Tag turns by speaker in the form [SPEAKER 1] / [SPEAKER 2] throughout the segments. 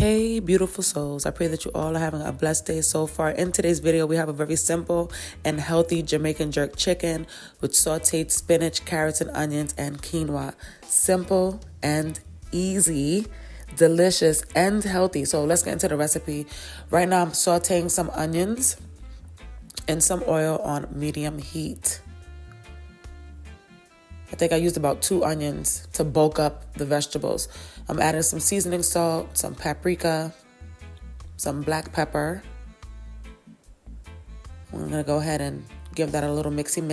[SPEAKER 1] Hey, beautiful souls. I pray that you all are having a blessed day so far. In today's video, we have a very simple and healthy Jamaican jerk chicken with sauteed spinach, carrots, and onions, and quinoa. Simple and easy, delicious and healthy. So let's get into the recipe. Right now, I'm sauteing some onions in some oil on medium heat. I think I used about 2 onions to bulk up the vegetables. I'm adding some seasoning salt, some paprika, some black pepper. I'm going to go ahead and give that a little mix. And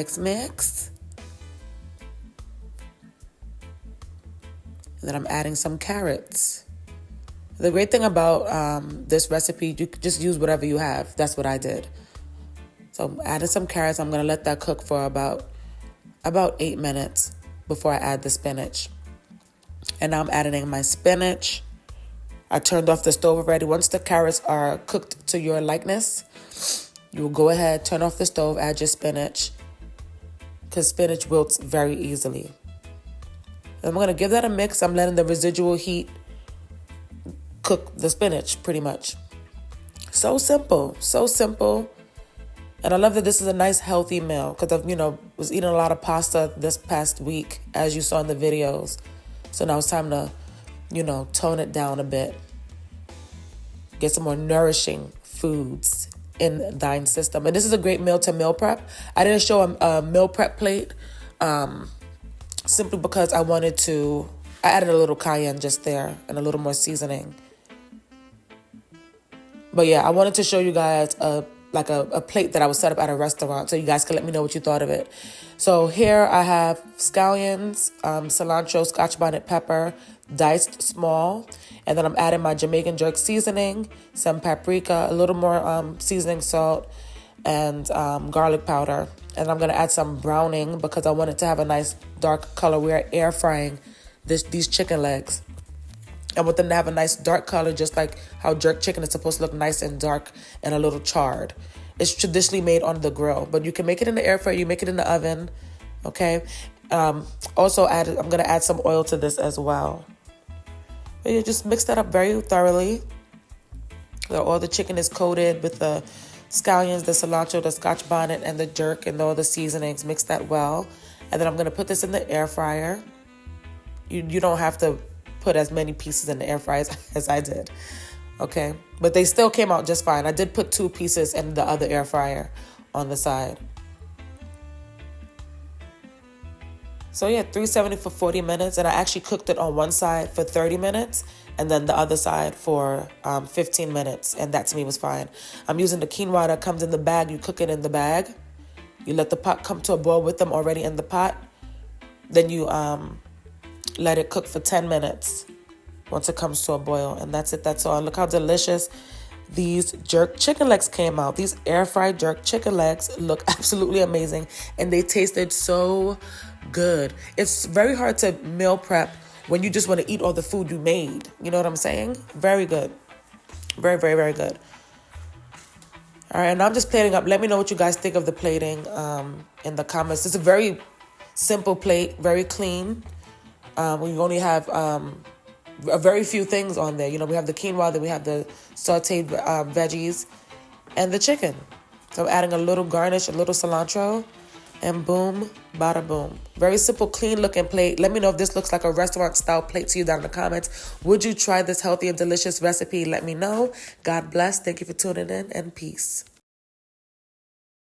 [SPEAKER 1] then I'm adding some carrots. The great thing about this recipe, you can just use whatever you have. That's what I did. So I'm adding some carrots. I'm going to let that cook for about 8 minutes before I add the spinach. And now I'm adding in my spinach. I turned off the stove already. Once the carrots are cooked to your likeness, you will go ahead, turn off the stove, add your spinach, because spinach wilts very easily. I'm going to give that a mix. I'm letting the residual heat cook the spinach pretty much. So simple, so simple. And I love that this is a nice healthy meal because I've, was eating a lot of pasta this past week, as you saw in the videos. So now it's time to, tone it down a bit. Get some more nourishing foods in thine system. And this is a great meal to meal prep. I didn't show a meal prep plate simply because I added a little cayenne just there and a little more seasoning. But yeah, I wanted to show you guys a plate that I would set up at a restaurant so you guys can let me know what you thought of it. So here I have scallions, cilantro, scotch bonnet pepper, diced small. And then I'm adding my Jamaican jerk seasoning, some paprika, a little more seasoning salt, and garlic powder. And I'm going to add some browning because I want it to have a nice dark color. We are air frying these chicken legs. I want them to have a nice dark color, just like how jerk chicken is supposed to look nice and dark and a little charred. It's traditionally made on the grill, but you can make it in the air fryer, you make it in the oven, okay? Also, I'm going to add some oil to this as well. But you just mix that up very thoroughly. All the chicken is coated with the scallions, the cilantro, the scotch bonnet, and the jerk, and all the seasonings. Mix that well. And then I'm going to put this in the air fryer. You don't have to put as many pieces in the air fryer as I did, okay? But they still came out just fine. I did put 2 pieces in the other air fryer on the side. So yeah, 370 for 40 minutes, and I actually cooked it on one side for 30 minutes and then the other side for 15 minutes, and that to me was fine. I'm using the quinoa that comes in the bag. You cook it in the bag. You let the pot come to a boil with them already in the pot. Then you let it cook for 10 minutes once it comes to a boil. And that's it. That's all. Look how delicious these jerk chicken legs came out. These air-fried jerk chicken legs look absolutely amazing. And they tasted so good. It's very hard to meal prep when you just want to eat all the food you made. You know what I'm saying? Very good. Very, very, very good. All right. And I'm just plating up. Let me know what you guys think of the plating in the comments. It's a very simple plate. Very clean. We only have a very few things on there. We have the quinoa, then we have the sauteed veggies, and the chicken. So I'm adding a little garnish, a little cilantro, and boom, bada boom. Very simple, clean looking plate. Let me know if this looks like a restaurant style plate to you down in the comments. Would you try this healthy and delicious recipe? Let me know. God bless. Thank you for tuning in, and peace.